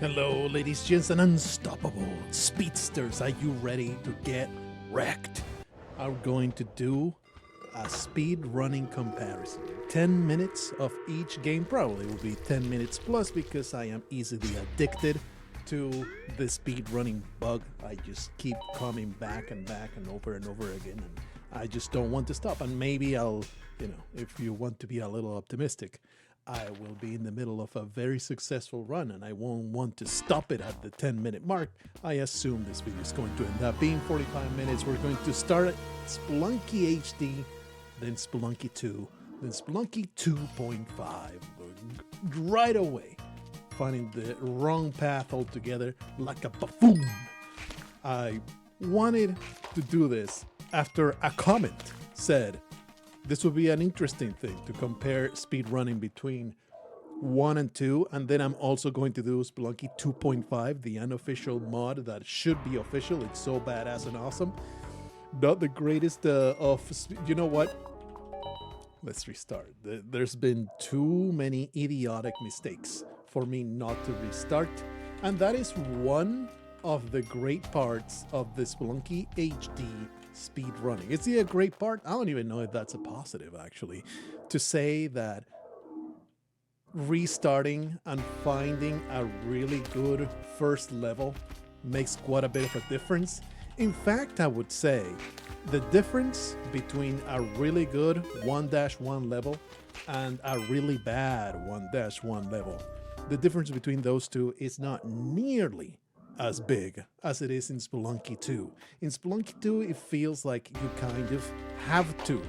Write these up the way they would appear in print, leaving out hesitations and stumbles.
Hello, ladies, gents, and unstoppable speedsters. Are you ready to get wrecked? I'm going to do a speed running comparison. 10 minutes of each game, probably will be 10 minutes plus because I am easily addicted to the speed running bug. I just keep coming back and over and over again, and I just don't want to stop. And maybe I'll, if you want to be a little optimistic, I will be in the middle of a very successful run and I won't want to stop it at the 10-minute mark. I assume this video is going to end up being 45 minutes. We're going to start at Spelunky HD, then Spelunky 2, then Spelunky 2.5. Right away, finding the wrong path altogether like a buffoon. I wanted to do this after a comment said, this would be an interesting thing to compare speedrunning between 1 and 2, and then I'm also going to do Spelunky 2.5, the unofficial mod that should be official. It's so badass and awesome. Not the greatest you know what? Let's restart. There's been too many idiotic mistakes for me not to restart, and that is one of the great parts of the Spelunky HD speed running. Is it a great part? I don't even know if that's a positive, actually, to say that restarting and finding a really good first level makes quite a bit of a difference. In fact, I would say the difference between a really good 1-1 level and a really bad 1-1 level, the difference between those two is not nearly as big as it is in Spelunky 2. In Spelunky 2, it feels like you kind of have to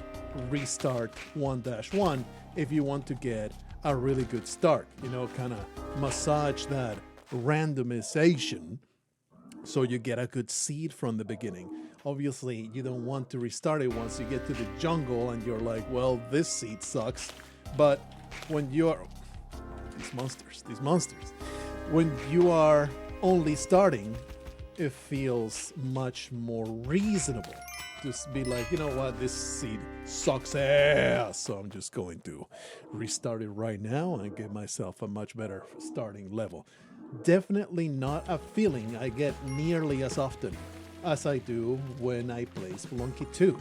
restart 1-1 if you want to get a really good start. Kind of massage that randomization so you get a good seed from the beginning. Obviously, you don't want to restart it once you get to the jungle and you're like, well, this seed sucks. But when you're... These monsters. When you are only starting, it feels much more reasonable. Just be like, you know what, this seed sucks ass, so I'm just going to restart it right now and give myself a much better starting level. Definitely not a feeling I get nearly as often as I do when I play Spelunky 2,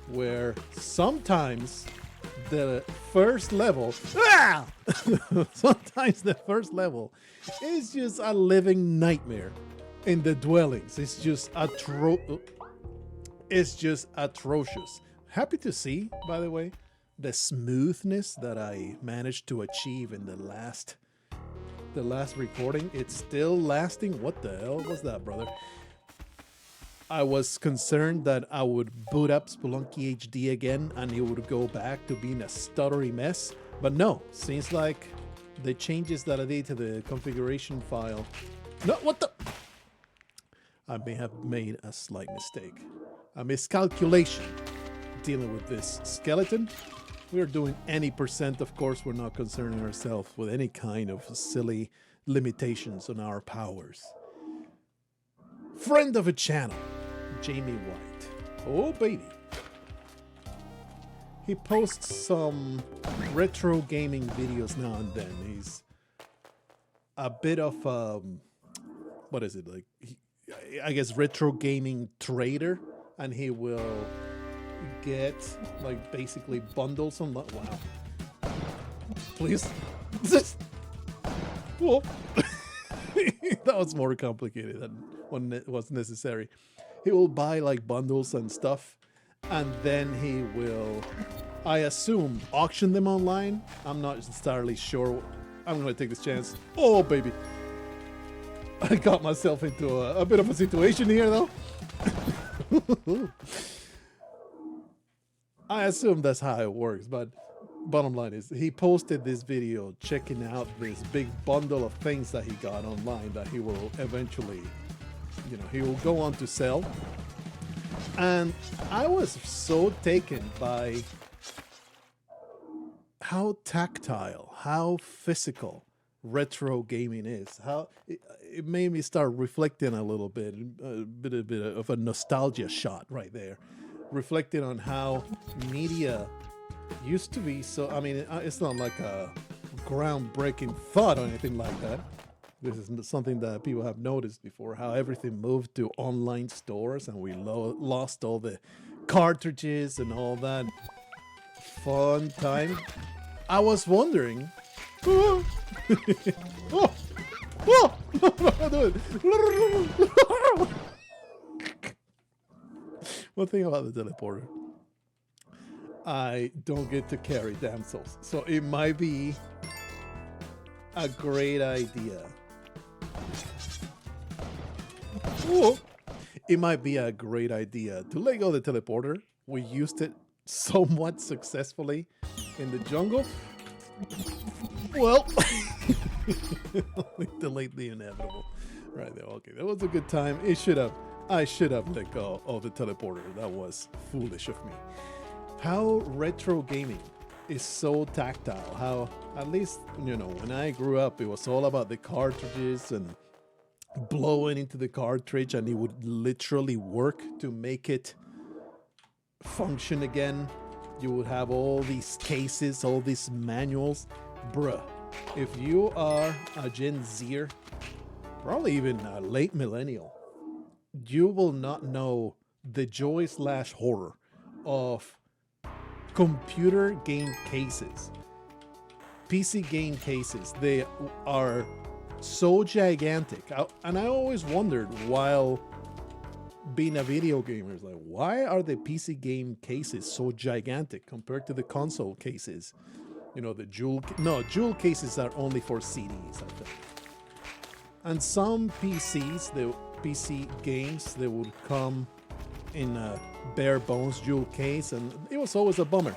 where sometimes the first level, sometimes the first level is just a living nightmare in the dwellings. It's just atrocious. Happy to see, by the way, the smoothness that I managed to achieve in the last recording. It's still lasting. What the hell was that, brother? I was concerned that I would boot up Spelunky HD again and it would go back to being a stuttery mess. But no, seems like the changes that I did to the configuration file... No, what the... I may have made a slight mistake. A miscalculation dealing with this skeleton. We're doing any percent, of course. We're not concerning ourselves with any kind of silly limitations on our powers. Friend of a channel, Jamie White. Oh, baby. He posts some retro gaming videos now and then. He's a bit of, what is it, like, I guess retro gaming trader, and he will get, like, basically bundles on, wow. Please. Whoa. That was more complicated than what was necessary. He will buy like bundles and stuff, and then he will, I assume, auction them online. I'm not entirely sure. I'm going to take this chance. Oh, baby. I got myself into a bit of a situation here, though. I assume that's how it works, but bottom line is he posted this video checking out this big bundle of things that he got online that he will eventually, he will go on to sell. And I was so taken by how tactile, how physical retro gaming is. How it made me start reflecting a little bit, a bit of a nostalgia shot right there. Reflecting on how media used to be so, I mean, it's not like a groundbreaking thought or anything like that. This is something that people have noticed before, how everything moved to online stores and we lost all the cartridges and all that fun time. I was wondering. Oh, oh, oh, no, one thing about the teleporter, I don't get to carry damsels, so it might be a great idea. Ooh. It might be a great idea to let go of the teleporter. We used it somewhat successfully in the jungle. Well, delete the inevitable. Right there. Okay, that was a good time. I should have let go of the teleporter. That was foolish of me. How retro gaming is so tactile. How, at least, you know, when I grew up, it was all about the cartridges and blowing into the cartridge, and it would literally work to make it function again. You would have all these cases, all these manuals. Bruh, if you are a Gen Zer, probably even a late millennial, you will not know the joy/horror of computer game cases, PC game cases. They are so gigantic, and I always wondered while being a video gamer, like, why are the PC game cases so gigantic compared to the console cases? You know, the jewel cases are only for CDs, I think. And some PCs, the PC games, they would come in a bare bones jewel case, and it was always a bummer.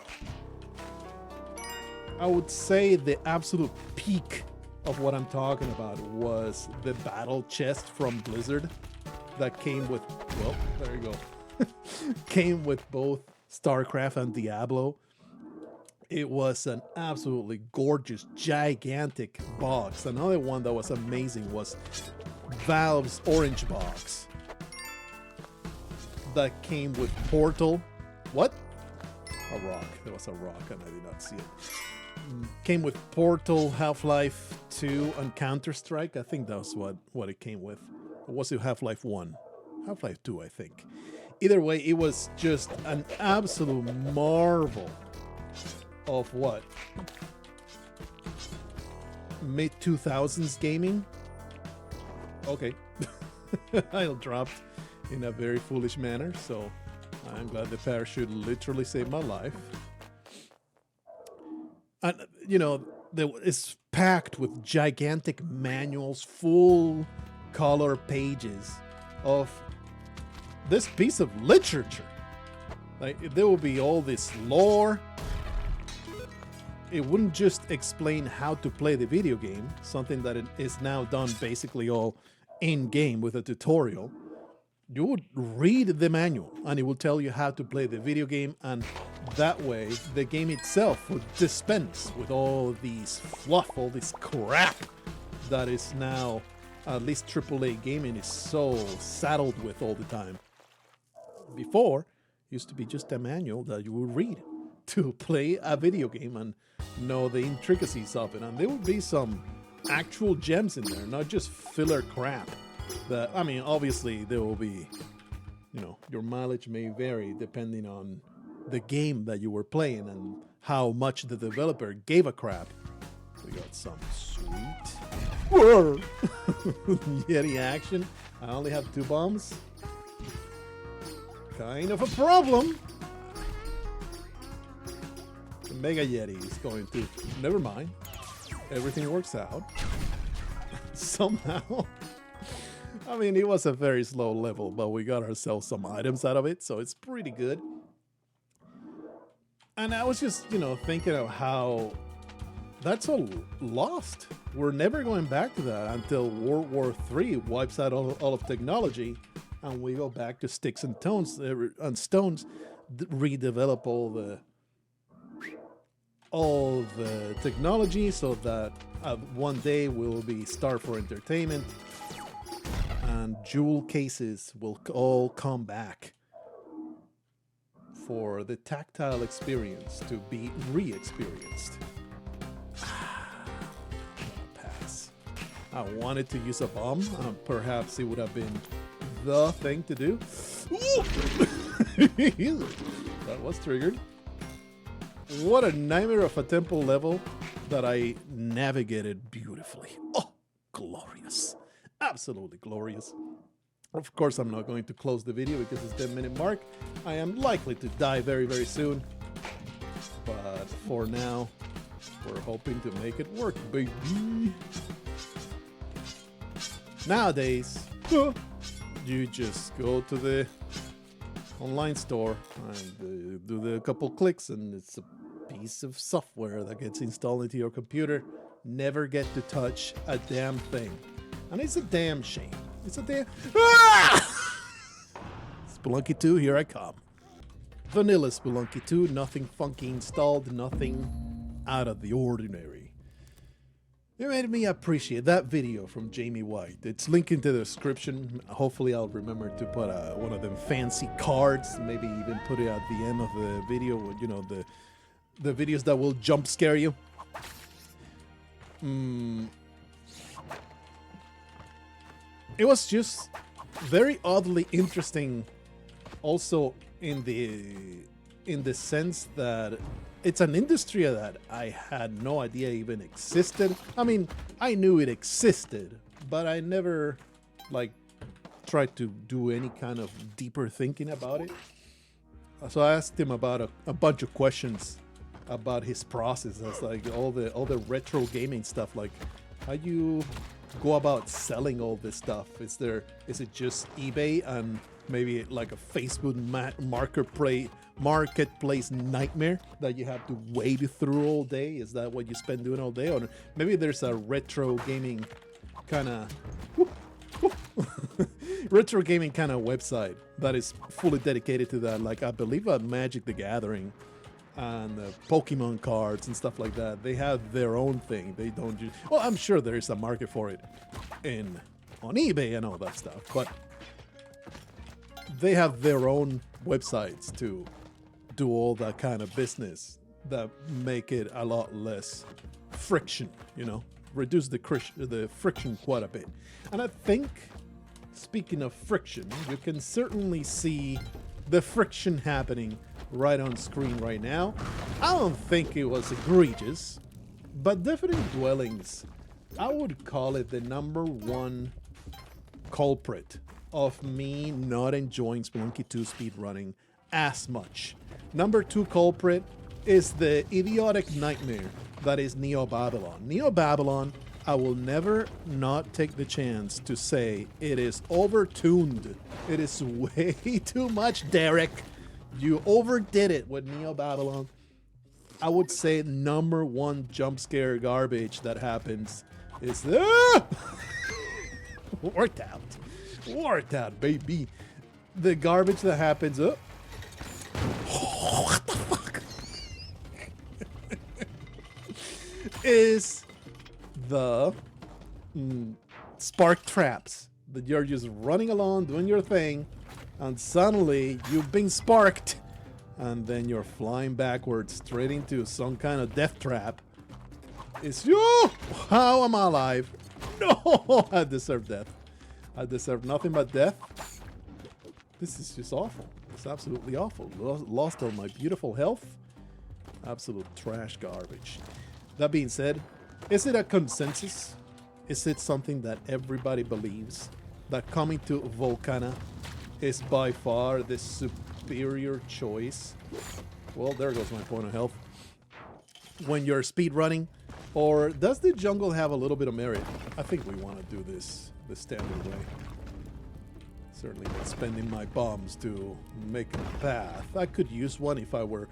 I would say the absolute peak of what I'm talking about was the battle chest from Blizzard that came with, well, there you go, came with both StarCraft and Diablo. It was an absolutely gorgeous, gigantic box. Another one that was amazing was Valve's orange box that came with Portal. What? A rock. There was a rock and I did not see it. Came with Portal, Half-Life 2, and Counter-Strike. I think that was what it came with. Or was it Half-Life 1? Half-Life 2, I think. Either way, it was just an absolute marvel of what? Mid-2000s gaming? Okay. I dropped in a very foolish manner, so I'm glad the parachute literally saved my life. And, you know, it's packed with gigantic manuals, full color pages of this piece of literature. Like, there will be all this lore. It wouldn't just explain how to play the video game, something that it is now done basically all in-game with a tutorial. You would read the manual and it will tell you how to play the video game, and that way the game itself would dispense with all these fluff, all this crap that is now, at least AAA gaming is so saddled with all the time. Before, it used to be just a manual that you would read to play a video game and know the intricacies of it, and there would be some actual gems in there, not just filler crap. That, I mean, obviously there will be, you know, your mileage may vary depending on the game that you were playing and how much the developer gave a crap. We got some sweet Yeti action. I only have 2 bombs. Kind of a problem. The Mega Yeti is going to, never mind. Everything works out. Somehow. I mean, it was a very slow level, but we got ourselves some items out of it, so it's pretty good. And I was just, you know, thinking of how that's all lost. We're never going back to that until World War III wipes out all of technology, and we go back to sticks and stones, redevelop all the technology so that one day we'll be starved for entertainment. And jewel cases will all come back for the tactile experience to be re-experienced. Pass. I wanted to use a bomb. Perhaps it would have been the thing to do. That was triggered. What a nightmare of a temple level that I navigated beautifully. Oh, glorious. Absolutely glorious. Of course, I'm not going to close the video because it's 10-minute mark. I am likely to die very, very soon. But for now, we're hoping to make it work, baby. Nowadays, you just go to the online store and do the couple clicks and it's a piece of software that gets installed into your computer. Never get to touch a damn thing. And it's a damn shame. It's a damn... Ah! Spelunky 2, here I come. Vanilla Spelunky 2, nothing funky installed, nothing out of the ordinary. It made me appreciate that video from Jamie White. It's linked in the description. Hopefully I'll remember to put one of them fancy cards, maybe even put it at the end of the video, you know, the videos that will jump scare you. It was just very oddly interesting also in the sense that it's an industry that I had no idea even existed. I mean, I knew it existed, but I never like tried to do any kind of deeper thinking about it. So I asked him about a bunch of questions about his process. That's like all the retro gaming stuff, like how you go about selling all this stuff. Is it just eBay and maybe like a Facebook marketplace nightmare that you have to wade through all day? Is that what you spend doing all day? Or maybe there's a retro gaming kind of retro gaming kind of website that is fully dedicated to that. Like I believe Magic the Gathering and Pokemon cards and stuff like that. They have their own thing. They don't just... Well, I'm sure there is a market for it on eBay and all that stuff, but they have their own websites to do all that kind of business that make it a lot less friction, you know, reduce the friction quite a bit. And I think, speaking of friction, you can certainly see the friction happening right on screen right now. I don't think it was egregious, but definitely dwellings, I would call it the #1 culprit of me not enjoying Spelunky 2 speedrunning as much. #2 culprit is the idiotic nightmare that is Neo Babylon. Neo Babylon, I will never not take the chance to say it is overtuned. It is way too much, Derek. You overdid it with Neo Babylon. I would say #1 jump scare garbage that happens is worked out, baby. The garbage that happens. What the fuck? Is the spark traps that you're just running along doing your thing, and suddenly you've been sparked, and then you're flying backwards straight into some kind of death trap. It's you. How am I alive? No, I deserve death. I deserve nothing but death. This is just awful. It's absolutely awful. Lost all my beautiful health. Absolute trash garbage. That being said, is it a consensus? Is it something that everybody believes that coming to Volcana is by far the superior choice? Well, there goes my point of health. When you're speedrunning, or does the jungle have a little bit of merit? I think we want to do this the standard way. Certainly not spending my bombs to make a path. I could use one if I were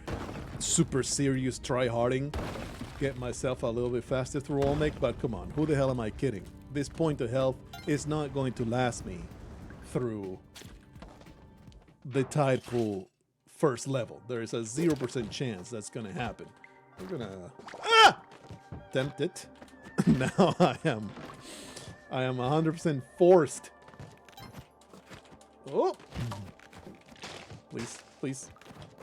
super serious try-harding, get myself a little bit faster through Olmec, but come on, who the hell am I kidding? This point of health is not going to last me through the tide pool first level. There is a 0% chance that's gonna happen. We're gonna attempt it. Now I am 100% forced. Oh, please.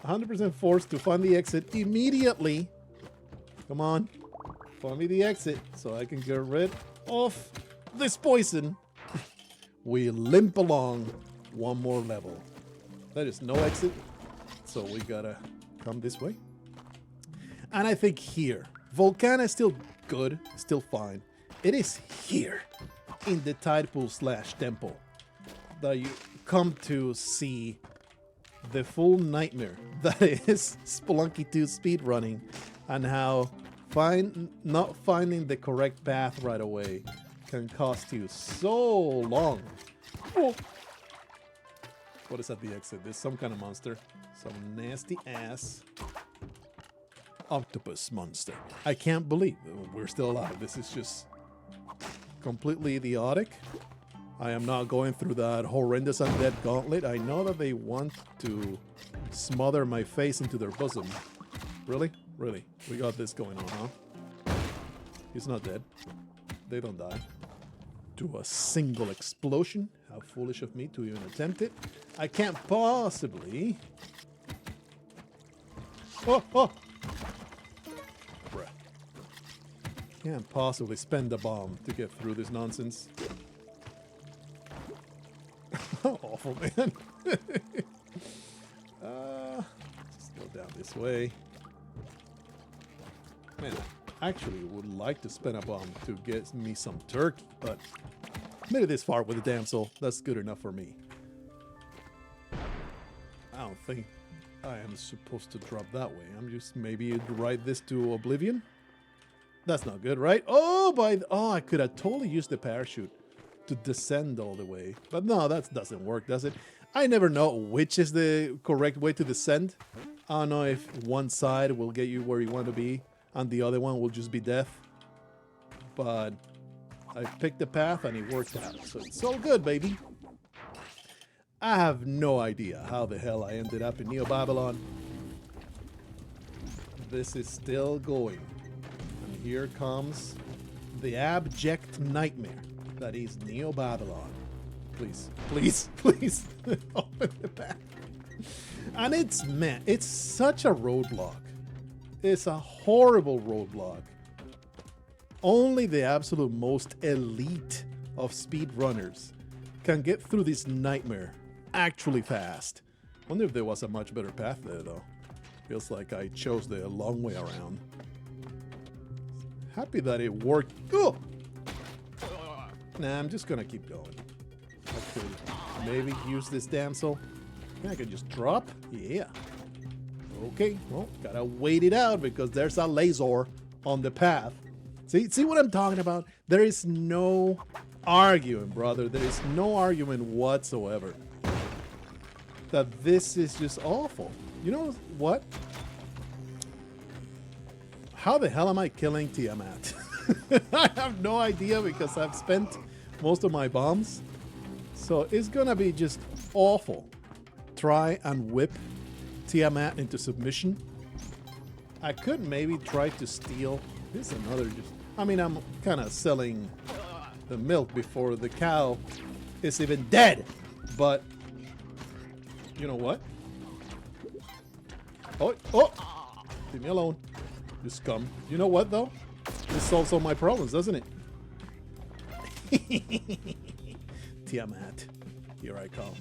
100% forced to find the exit immediately. Come on, find me the exit so I can get rid of this poison, we limp along one more level. There is no exit, so we gotta come this way. And I think here, Volcana is still good, still fine. It is here, in the tide pool / temple, that you come to see the full nightmare that is Spelunky 2 speedrunning, and how not finding the correct path right away can cost you so long. Oh. What is at the exit? There's some kind of monster. Some nasty ass octopus monster. I can't believe we're still alive. This is just completely idiotic. I am not going through that horrendous undead gauntlet. I know that they want to smother my face into their bosom. Really? Really? We got this going on, huh? He's not dead. They don't die. To a single explosion. How foolish of me to even attempt it. I can't possibly... Oh! Bruh. Can't possibly spend a bomb to get through this nonsense. Awful, man. Just go down this way. Man, I actually would like to spend a bomb to get me some turkey, but made it this far with a damsel. That's good enough for me. I don't think I am supposed to drop that way. I'm just maybe ride this to oblivion. That's not good, right? Oh, I could have totally used the parachute to descend all the way. But no, that doesn't work, does it? I never know which is the correct way to descend. I don't know if one side will get you where you want to be and the other one will just be death. But I picked the path and it worked out. So it's all good, baby. I have no idea how the hell I ended up in Neo Babylon. This is still going. And here comes the abject nightmare that is Neo Babylon. Please, please, please open the path. And it's such a roadblock. It's a horrible roadblock. Only the absolute most elite of speedrunners can get through this nightmare actually fast. Wonder if there was a much better path there though. Feels like I chose the long way around. Happy that it worked. Oh! Nah, I'm just gonna keep going. I could maybe use this damsel. I could just drop. Yeah. Okay, well, gotta wait it out because there's a laser on the path. See what I'm talking about? There is no arguing, brother. There is no argument whatsoever that this is just awful. You know what? How the hell am I killing Tiamat? I have no idea because I've spent most of my bombs. So it's gonna be just awful. Try and whip Tiamat into submission. I could maybe try to steal. This is another just... I mean, I'm kind of selling the milk before the cow is even dead. But, you know what? Oh! Leave me alone. You scum. You know what, though? This solves all my problems, doesn't it? Tiamat, here I come.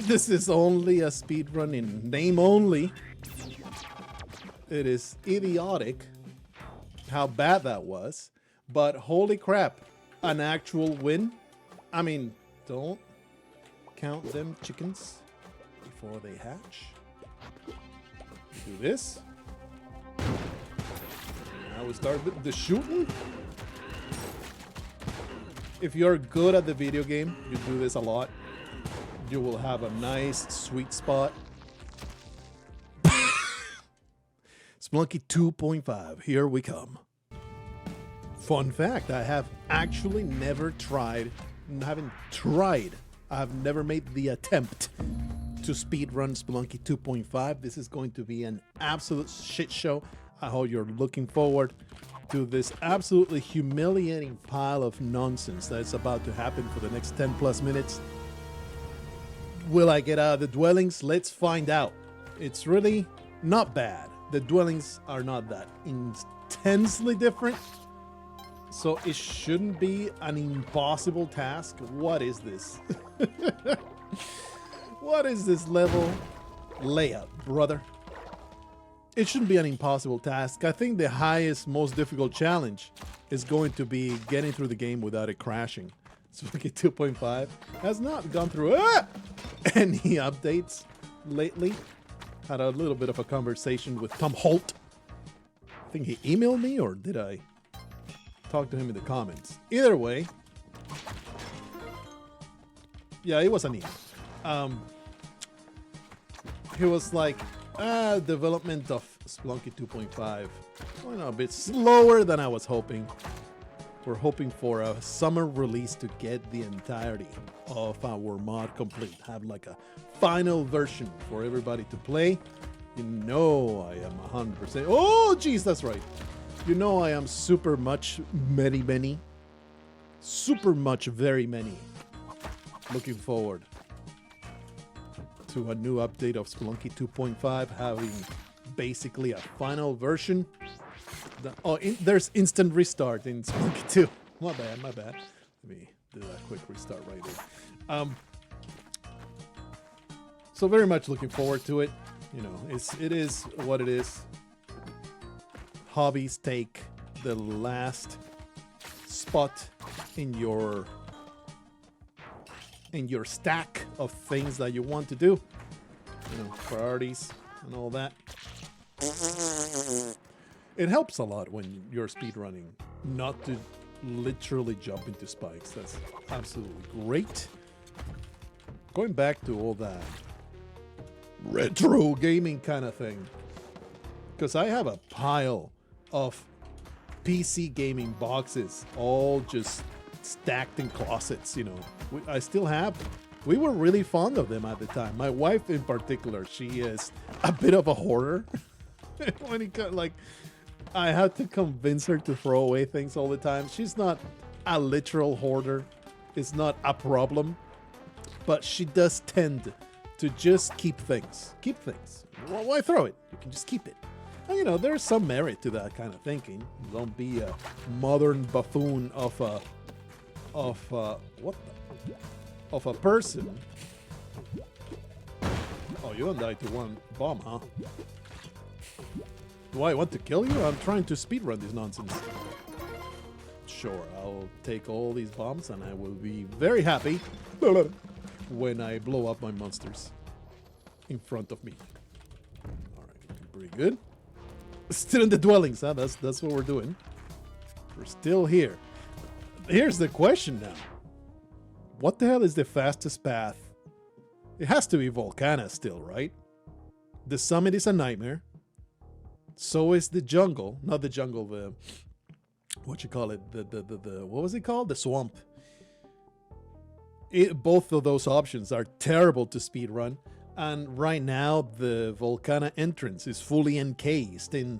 This is only a speedrun in name only. It is idiotic how bad that was, but holy crap, an actual win. I mean, don't count them chickens before they hatch. Do this. Now we start the shooting. If you're good at the video game, you do this a lot. You will have a nice sweet spot. Spelunky 2.5, here we come. Fun fact, I have actually never tried, I've never made the attempt to speedrun Spelunky 2.5. This is going to be an absolute shit show. I hope you're looking forward to this absolutely humiliating pile of nonsense that is about to happen for the next 10 plus minutes. Will I get out of the dwellings? Let's find out. It's really not bad. The dwellings are not that intensely different. So it shouldn't be an impossible task. What is this? What is this level layout, brother? It shouldn't be an impossible task. I think the highest, most difficult challenge is going to be getting through the game without it crashing. Spelunky 2.5 has not gone through any updates lately. Had a little bit of a conversation with Tom Holt. I think he emailed me, or did I talk to him in the comments? Either way, yeah, it was an email. He was like, development of Spelunky 2.5 went a bit slower than I was hoping. We're hoping for a summer release to get the entirety of our mod complete. Have like a final version for everybody to play. You know I am 100%. Oh, geez, that's right. You know I am super much, very many looking forward to a new update of Spelunky 2.5, having basically a final version. There's instant restart in Spelunky 2. My bad. Let me do a quick restart right there. So very much looking forward to it. You know, it is what it is. Hobbies take the last spot in your stack of things that you want to do. You know, priorities and all that. It helps a lot when you're speedrunning not to literally jump into spikes. That's absolutely great. Going back to all that retro gaming kind of thing, because I have a pile of PC gaming boxes all just stacked in closets, you know. I still have them. We were really fond of them at the time. My wife in particular, she is a bit of a hoarder. When it got like, I had to convince her to throw away things all the time. She's not a literal hoarder. It's not a problem. But she does tend to just keep things. Well, why throw it? You can just keep it. And, you know, there's some merit to that kind of thinking. Don't be a modern buffoon of a person. Oh, you don't die to one bomb, huh? Do I want to kill you? I'm trying to speedrun this nonsense. Sure, I'll take all these bombs and I will be very happy when I blow up my monsters in front of me. Alright, pretty good. Still in the dwellings, huh? That's what we're doing. We're still here. Here's the question now. What the hell is the fastest path? It has to be Volcana still, right? The summit is a nightmare. So is the jungle. Not the jungle, the... what you call it? What was it called? The swamp. Both of those options are terrible to speedrun. And right now, the Volcana entrance is fully encased in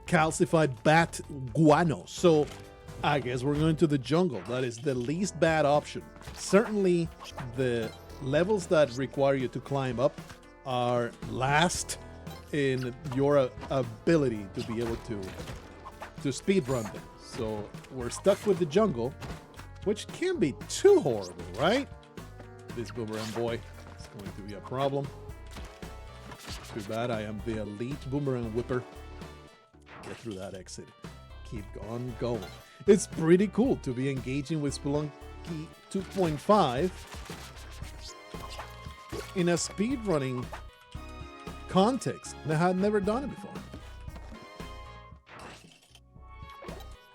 calcified bat guano. So I guess we're going to the jungle. That is the least bad option. Certainly, the levels that require you to climb up are last in your ability to be able to speedrun them. So we're stuck with the jungle, which can be too horrible, right? This boomerang boy is going to be a problem. Too bad I am the elite boomerang whipper. Get through that exit. Keep on going. It's pretty cool to be engaging with Spelunky 2.5 in a speedrunning context. I had never done it before.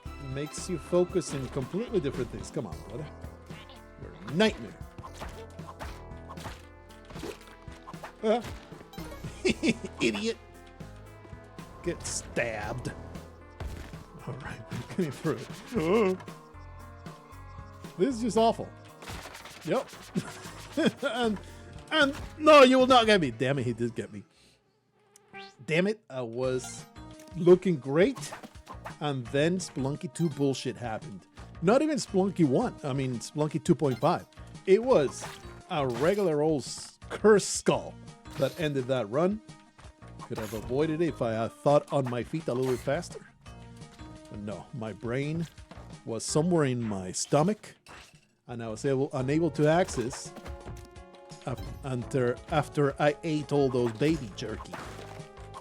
It makes you focus in completely different things. Come on, brother. You're a nightmare. Idiot. Get stabbed. All right, we're getting through it. This is just awful. Yep. and no, you will not get me. Damn it, he did get me. Damn it, I was looking great, and then Spelunky 2 bullshit happened. Not even Spelunky 1, I mean Spelunky 2.5. It was a regular old curse skull that ended that run. Could have avoided it if I had thought on my feet a little bit faster. But no, my brain was somewhere in my stomach, and I was unable to access after I ate all those baby jerky.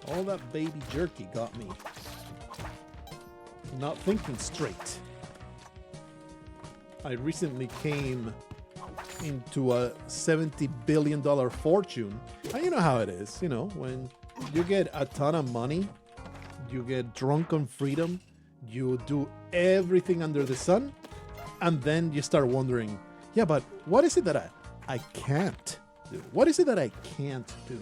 All that baby jerky got me not thinking straight. I recently came into a $70 billion fortune. And you know how it is, you know, when you get a ton of money, you get drunk on freedom, you do everything under the sun, and then you start wondering, yeah, but what is it that I can't do? What is it that I can't do?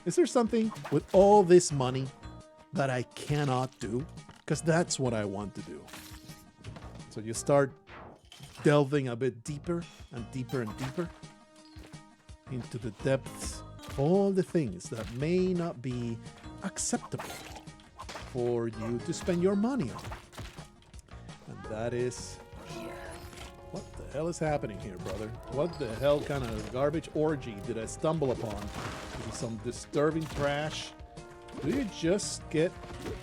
Is there something with all this money that I cannot do? Because that's what I want to do. So you start delving a bit deeper and deeper and deeper into the depths of all the things that may not be acceptable for you to spend your money on. And that is... What the hell is happening here, brother? What the hell kind of garbage orgy did I stumble upon? Is it some disturbing trash? Do you just get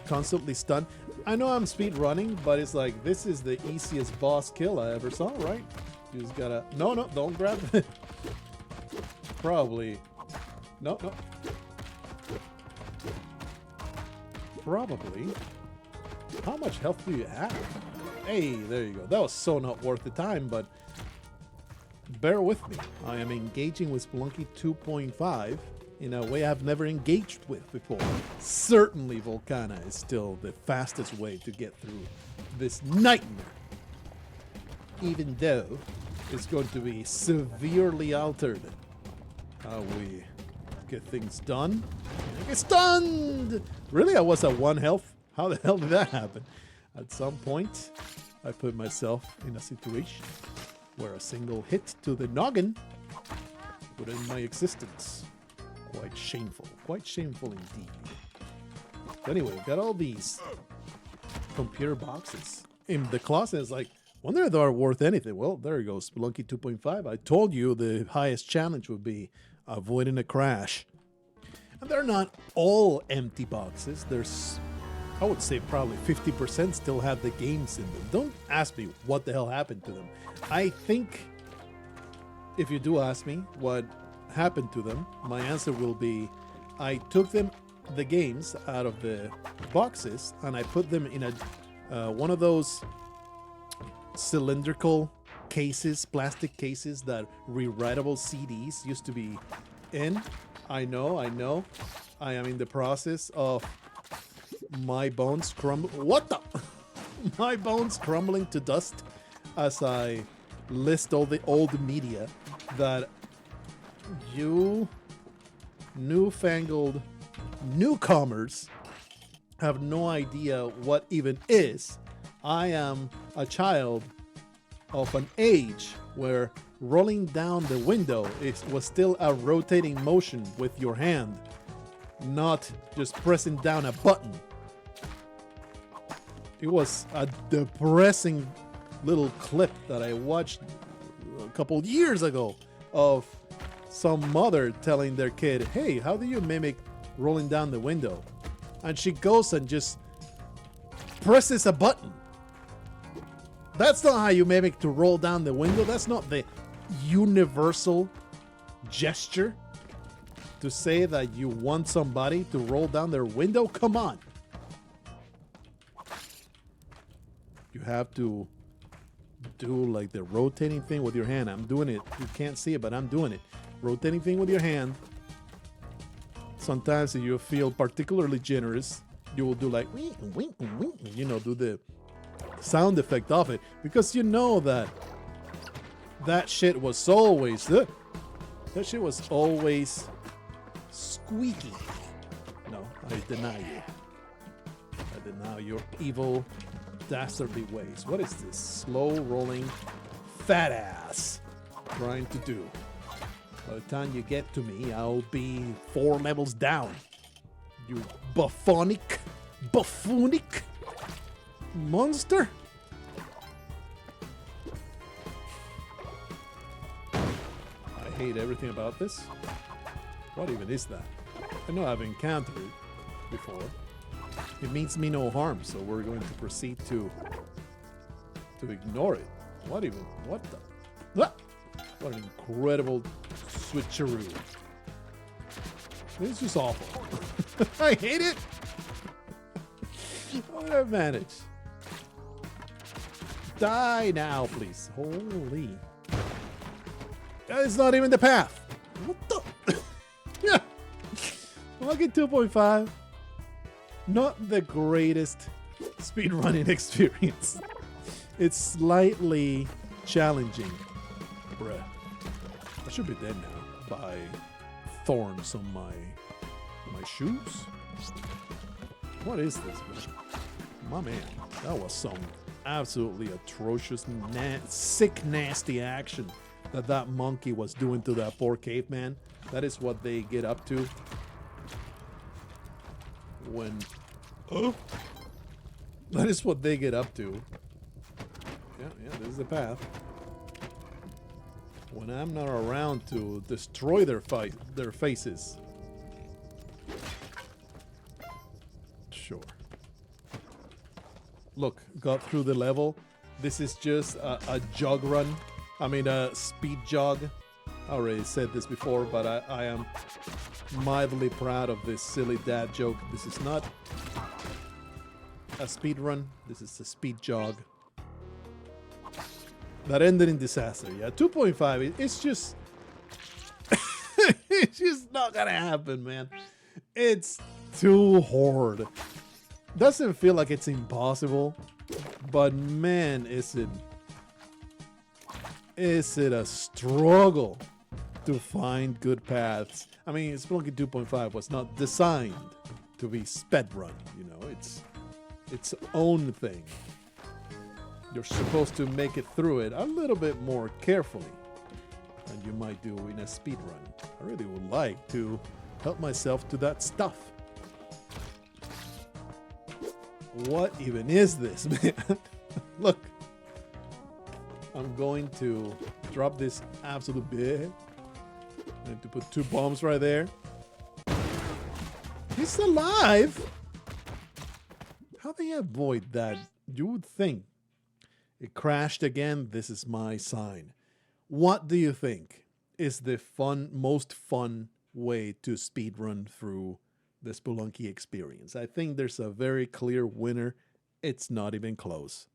constantly stunned? I know I'm speed running, but it's like, this is the easiest boss kill I ever saw, right? You just gotta... No, don't grab it. Probably. No. Probably. How much health do you have? Hey, there you go. That was so not worth the time, but bear with me. I am engaging with Spelunky 2.5 in a way I've never engaged with before. Certainly Volcana is still the fastest way to get through this nightmare. Even though it's going to be severely altered how we get things done. I get stunned! Really? I was at 1 health? How the hell did that happen? At some point, I put myself in a situation where a single hit to the noggin would end my existence. Quite shameful indeed. But anyway, we've got all these computer boxes in the closet. It's like, wonder if they're worth anything. Well, there you go, Spelunky 2.5. I told you the highest challenge would be avoiding a crash. And they're not all empty boxes. There's, I would say probably 50% still have the games in them. Don't ask me what the hell happened to them. I think if you do ask me what happened to them, my answer will be I took the games out of the boxes and I put them in a one of those cylindrical cases, plastic cases that rewritable CDs used to be in. I know. I am in the process of my bones my bones crumbling to dust as I list all the old media that you newfangled newcomers have no idea what even is. I am a child of an age where rolling down the window was still a rotating motion with your hand, not just pressing down a button. It was a depressing little clip that I watched a couple years ago of some mother telling their kid, hey, how do you mimic rolling down the window? And she goes and just presses a button. That's not how you mimic to roll down the window. That's not the universal gesture to say that you want somebody to roll down their window. Come on. You have to do like the rotating thing with your hand. I'm doing it. You can't see it, but I'm doing it. Rotating thing with your hand. Sometimes if you feel particularly generous, you will do like, you know, do the sound effect of it, because you know that shit was always squeaky. No, I deny you. I deny your evil, dastardly ways. What is this slow rolling fat ass trying to do? By the time you get to me, I'll be 4 levels down. You buffoonic monster. I hate everything about this. What even is that? I know I've encountered it before. It means me no harm, so we're going to proceed to to ignore it. What even? What the? Ah! What an incredible switcheroo. This is just awful. I hate it. How did I manage? Die now, please. Holy. That is not even the path. What the? Yeah. Lucky 2.5. Not the greatest speedrunning experience. It's slightly challenging. Bruh. I should be dead now by thorns on my shoes. What is this, man? My man, that was some absolutely atrocious, sick, nasty action that monkey was doing to that poor caveman. That is what they get up to when... Oh! That is what they get up to. Yeah, this is the path. When I'm not around to destroy their faces. Sure. Look, got through the level. This is just a jog run. I mean, a speed jog. I already said this before, but I am mildly proud of this silly dad joke. This is not a speed run. This is a speed jog. That ended in disaster. Yeah, 2.5. It's just... it's just not gonna happen, man. It's too hard. Doesn't feel like it's impossible, but man, is it a struggle to find good paths. I mean, Spelunky 2.5 was not designed to be sped run, you know, it's its own thing. You're supposed to make it through it a little bit more carefully than you might do in a speed run. I really would like to help myself to that stuff. What even is this, man? Look, I'm going to drop this absolute bit. I have to put 2 bombs right there. He's alive! How do you avoid that? You would think. It crashed again. This is my sign. What do you think is the most fun way to speedrun through the Spelunky experience? I think there's a very clear winner. It's not even close.